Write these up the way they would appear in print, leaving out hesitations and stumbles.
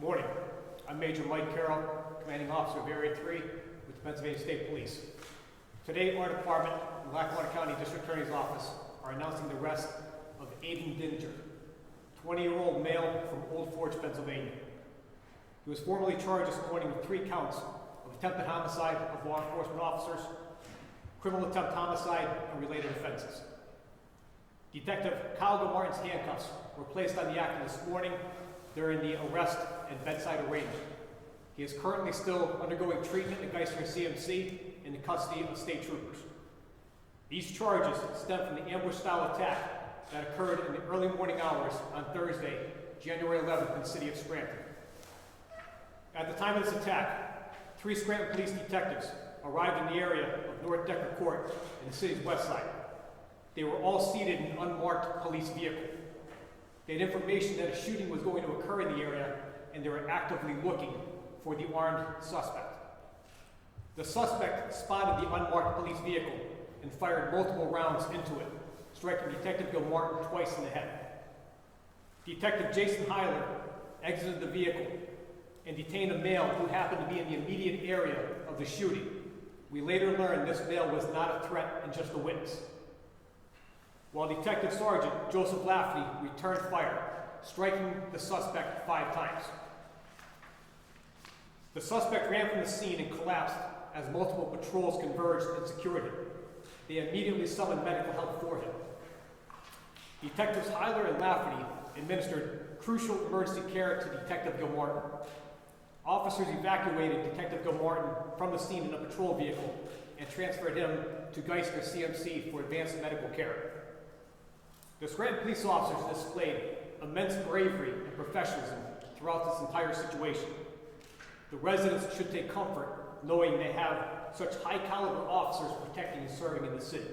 Morning. I'm Major Mike Carroll, Commanding Officer of Area 3 with the Pennsylvania State Police. Today, our department and Lackawanna-County District Attorney's Office are announcing the arrest of Aiden Dinger, 20-year-old male from Old Forge, Pennsylvania. He was formally charged this morning with 3 counts of attempted homicide of law enforcement officers, criminal attempt homicide, and related offenses. Detective Kyle Gilmartin's handcuffs were placed on the actor this morning during the arrest and bedside arraignment. He is currently still undergoing treatment at Geisinger CMC in the custody of state troopers. These charges stem from the ambush-style attack that occurred in the early morning hours on Thursday, January 11th in the city of Scranton. At the time of this attack, 3 Scranton police detectives arrived in the area of North Decker Court in the city's west side. They were all seated in an unmarked police vehicle. They had information that a shooting was going to occur in the area, and they were actively looking for the armed suspect. The suspect spotted the unmarked police vehicle and fired multiple rounds into it, striking Detective Gilmartin twice in the head. Detective Jason Heiler exited the vehicle and detained a male who happened to be in the immediate area of the shooting. We later learned this male was not a threat and just a witness. While Detective Sergeant Joseph Lafferty returned fire, striking the suspect 5 times. The suspect ran from the scene and collapsed as multiple patrols converged and secured him. They immediately summoned medical help for him. Detectives Heiler and Lafferty administered crucial emergency care to Detective Gilmartin. Officers evacuated Detective Gilmartin from the scene in a patrol vehicle and transferred him to Geisinger CMC for advanced medical care. The Scranton police officers displayed immense bravery and professionalism throughout this entire situation. The residents should take comfort knowing they have such high-caliber officers protecting and serving in the city.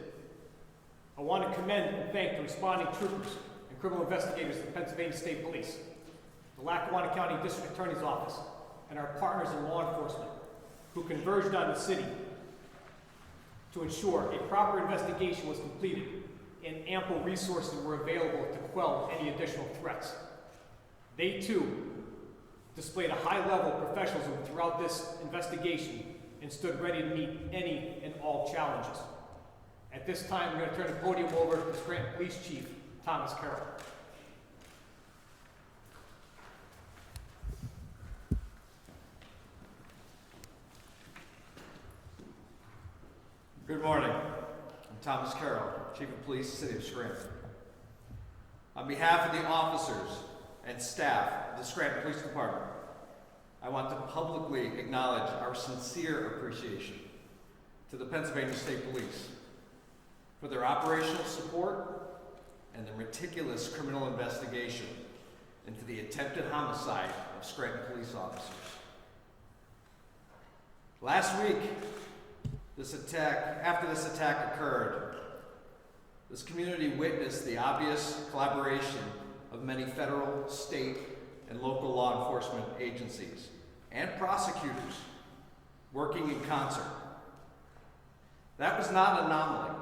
I want to commend and thank the responding troopers and criminal investigators of the Pennsylvania State Police, the Lackawanna County District Attorney's Office, and our partners in law enforcement who converged on the city to ensure a proper investigation was completed and ample resources were available to quell any additional threats. They too displayed a high level of professionalism throughout this investigation and stood ready to meet any and all challenges. At this time, I'm going to turn the podium over to Scranton Police Chief Thomas Carroll. Good morning. I'm Thomas Carroll, Chief of Police, City of Scranton. On behalf of the officers and staff of the Scranton Police Department, I want to publicly acknowledge our sincere appreciation to the Pennsylvania State Police for their operational support and the meticulous criminal investigation into the attempted homicide of Scranton police officers. Last week, after this attack occurred, this community witnessed the obvious collaboration of many federal, state, and local law enforcement agencies and prosecutors working in concert. That was not an anomaly.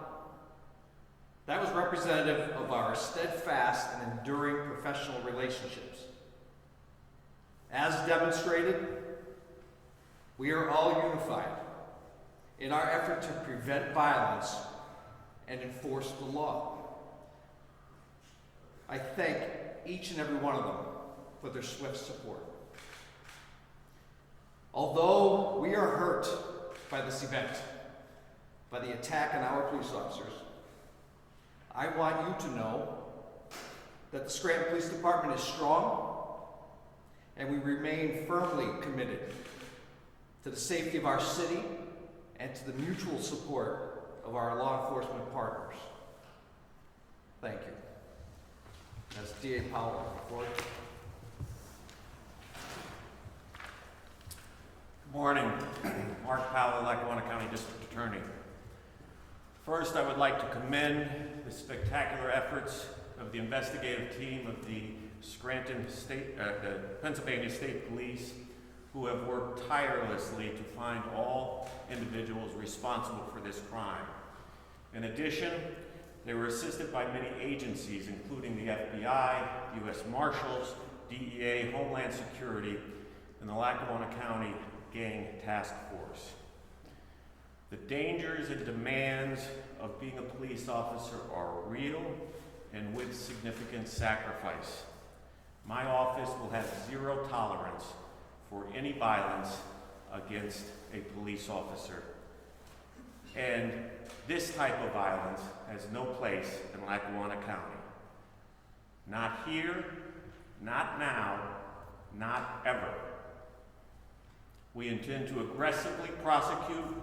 That was representative of our steadfast and enduring professional relationships. As demonstrated, we are all unified in our effort to prevent violence and enforce the law. I thank each and every one of them for their swift support. Although we are hurt by this event, by the attack on our police officers, I want you to know that the Scranton Police Department is strong and we remain firmly committed to the safety of our city and to the mutual support of our law enforcement partners. Thank you. That's D.A. Powell on the floor. Good morning. Mark Powell, Lackawanna County District Attorney. First, I would like to commend the spectacular efforts of the investigative team of the Pennsylvania State Police, who have worked tirelessly to find all individuals responsible for this crime. In addition, they were assisted by many agencies, including the FBI, U.S. Marshals, DEA, Homeland Security, in the Lackawanna County Gang Task Force. The dangers and demands of being a police officer are real and with significant sacrifice. My office will have zero tolerance for any violence against a police officer. And this type of violence has no place in Lackawanna County. Not here, not now, not ever. We intend to aggressively prosecute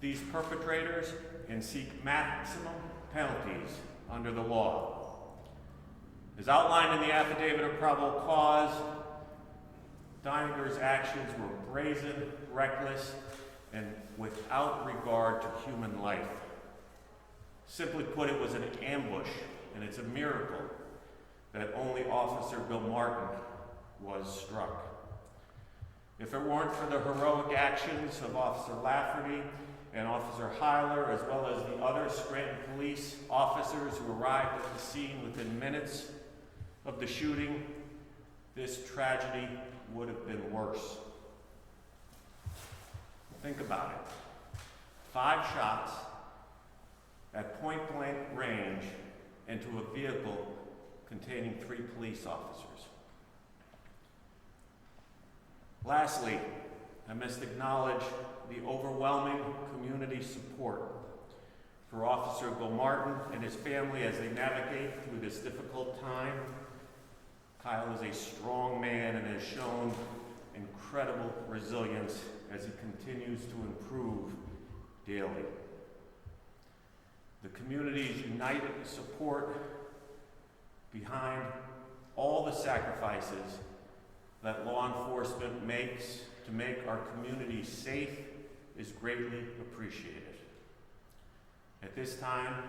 these perpetrators and seek maximum penalties under the law. As outlined in the affidavit of probable cause, Deininger's actions were brazen, reckless, and without regard to human life. Simply put, it was an ambush, and it's a miracle that only Officer Gilmartin was struck. If it weren't for the heroic actions of Officer Lafferty and Officer Heiler, as well as the other Scranton police officers who arrived at the scene within minutes of the shooting, this tragedy would have been worse. Think about it. 5 shots at point-blank range into a vehicle containing 3 police officers. Lastly, I must acknowledge the overwhelming community support for Officer Gilmartin and his family as they navigate through this difficult time. Kyle is a strong man and has shown incredible resilience as he continues to improve daily. The community's united support behind all the sacrifices that law enforcement makes to make our community safe is greatly appreciated. At this time,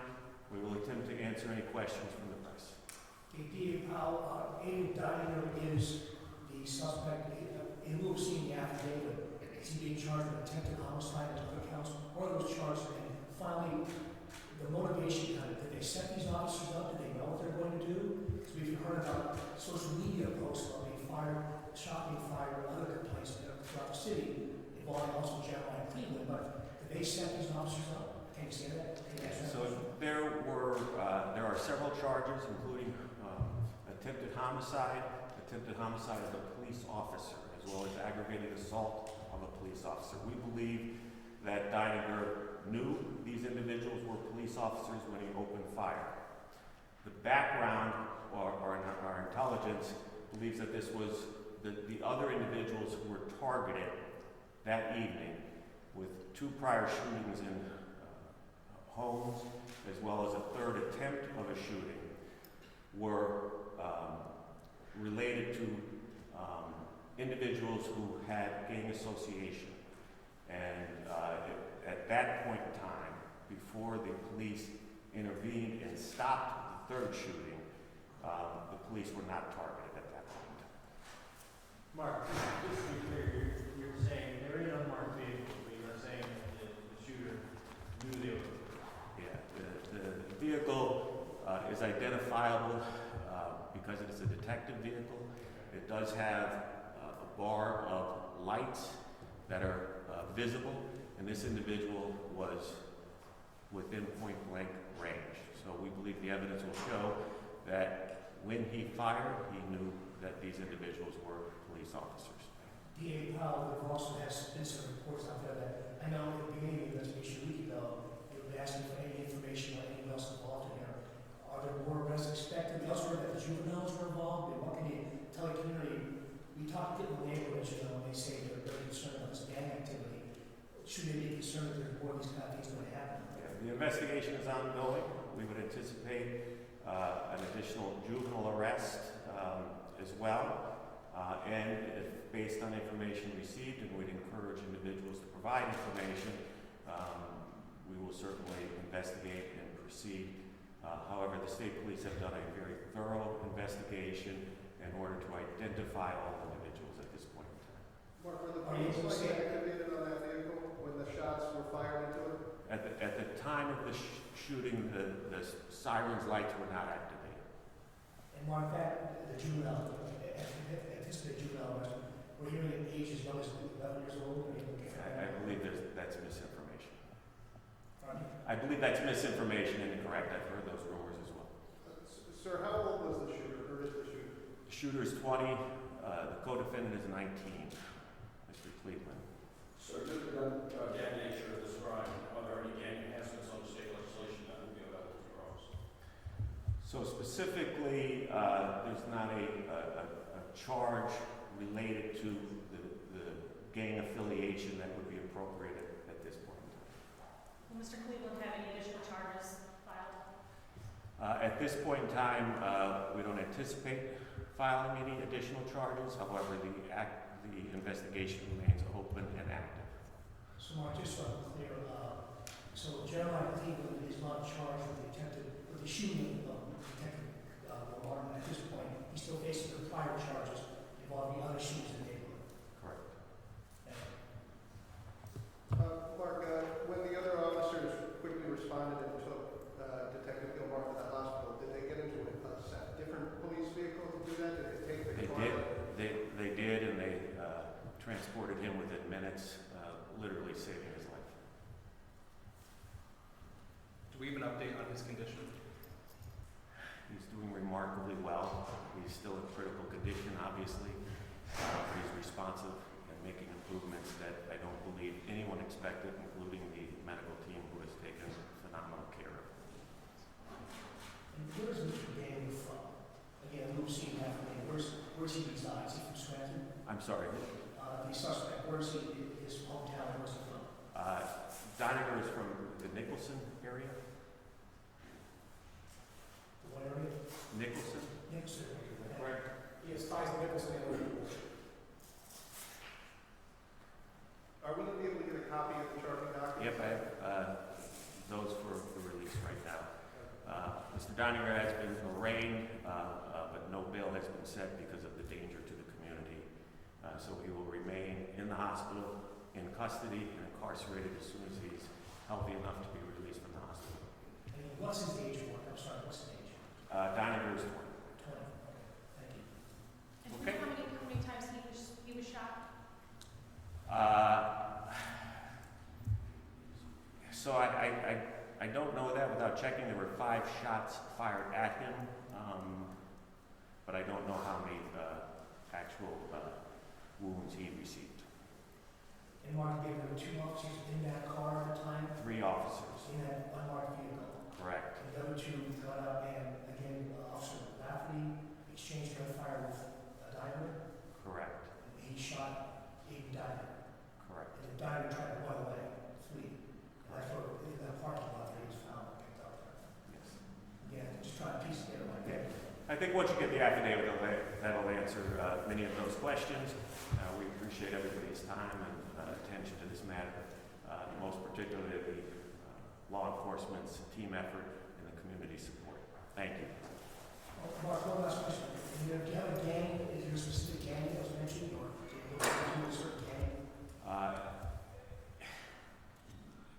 we will attempt to answer any questions from the press. D.A. Powell, Aiden Deininger is the suspect. In lieu of seeing the affidavit, is he being charged with attempted homicide and other counts? Or are those charged? And finally, the motivation kind of, did they set these officers up? Did they know what they're going to do? Because we've heard about social media posts about being fired, shot being fired, or other complaints throughout the city, involving also Gilmartin and Cleveland. But did they set these officers up? Can you say that? So there are several charges, including attempted homicide of a police officer, as well as aggravated assault of a police officer. We believe that Deininger knew these individuals were police officers when he opened fire. The background, or our intelligence, believes that this was the other individuals who were targeted that evening with 2 prior shootings in homes, as well as a 3rd attempt of a shooting, were related to individuals who had gang association. And at that point in time, before the police intervened and stopped the 3rd shooting, the police were not targeted at that point in time. Mark, just to be clear, you're saying they're in an unmarked vehicle, but you're saying that the shooter knew they were. Yeah, the vehicle is identifiable because it is a detective vehicle. It does have a bar of lights that are visible, and this individual was within point-blank range. So we believe the evidence will show that when he fired, he knew that these individuals were police officers. D.A. Powell, there also has been some reports out there that, I know at the beginning of the investigation a week ago, they were asking for any information on anyone else involved in here. Are there more arrests expected? We also heard that the juveniles were involved. And what can you tell the community? We talked to the neighborhoods, and they say they're very concerned about this gang activity. Should they be concerned that there's more of these kind of things going to happen? Yeah, the investigation is ongoing. We would anticipate an additional juvenile arrest as well. And if based on information received, and we'd encourage individuals to provide information, we will certainly investigate and proceed. However, the state police have done a very thorough investigation in order to identify all individuals at this point in time. Mark, were the police activated on that vehicle when the shots were fired into it? At the time of the shooting, the sirens lights were not activated. And Mark, that the juvenile, anticipated juvenile arrest, were we're hearing an age as young as 11 years old, or maybe I believe that's misinformation. Pardon me? I believe that's misinformation and incorrect. I've heard those rumors as well. Sir, how old was the shooter, or is the shooter? The shooter is 20, the co-defendant is 19, Mr. Cleveland. So due to the gang nature of this crime, are there any gang enhancements on the state legislation that would be available to your office? So specifically, there's not a charge related to the gang affiliation that would be appropriate at this point in time. Will Mr. Cleveland have any additional charges filed? At this point in time, we don't anticipate filing any additional charges. However, the investigation remains open and active. So Mark, just so I'm clear, so Jeremiah Cleveland is not charged with the shooting of Detective Gilmartin at this point. He's still facing the prior charges involving other shootings in the neighborhood. Correct. Mark, when the other officers quickly responded and took Detective Gilmartin to the hospital, did they get into a different police vehicle to do that? Did they take the car? They did, and they transported him within minutes, literally saving his life. Do we have an update on his condition? He's doing remarkably well. He's still in critical condition, obviously, but he's responsive and making improvements that I don't believe anyone expected, including the medical team who has taken phenomenal care of him. And where is Mr. Daniel from? Again, we've seen that from him. Where's he resides? Is he from Scranton? I'm sorry. The suspect, where's he, his hometown, where's he from? Doniger is from the Nicholson area. What area? Nicholson? Nixon. Correct. He has ties to Nicholson and Liverpool. Are we going to be able to get a copy of the charging document? Yep, I have those for the release right now. Mr. Doniger has been arraigned, but no bail has been set because of the danger to the community. So he will remain in the hospital, in custody, and incarcerated as soon as he's healthy enough to be released from the hospital. And what's his age, Mark? I'm sorry, what's his age? Doniger is 20. 20. Okay, thank you. And Okay. how many times he was shot? So I don't know that without checking. There were 5 shots fired at him, but I don't know how many actual wounds he received. And Mark, there were 2 officers in that car at the time, 3 officers. in that unmarked vehicle. Correct. And the other 2 got out and, again, Officer Lafferty exchanged gunfire with Dyer. Correct. And he shot Aiden Dyer. Correct. And the Dyer tried to run away, flee. And that's where, in that parking lot, that he was found and picked up. Yes. Again, just trying to piece together like that. I think once you get the affidavit, that'll answer many of those questions. We appreciate everybody's time and attention to this matter, most particularly the law enforcement's team effort and the community support. Thank you. Mark, one last question. Do you have a gang? Is there a specific gang that was mentioned, or do you have a certain gang?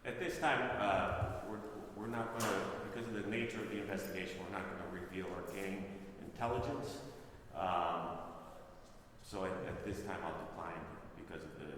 At this time, we're not going to, because of the nature of the investigation, we're not going to reveal our gang intelligence. So at this time, I'll decline because of the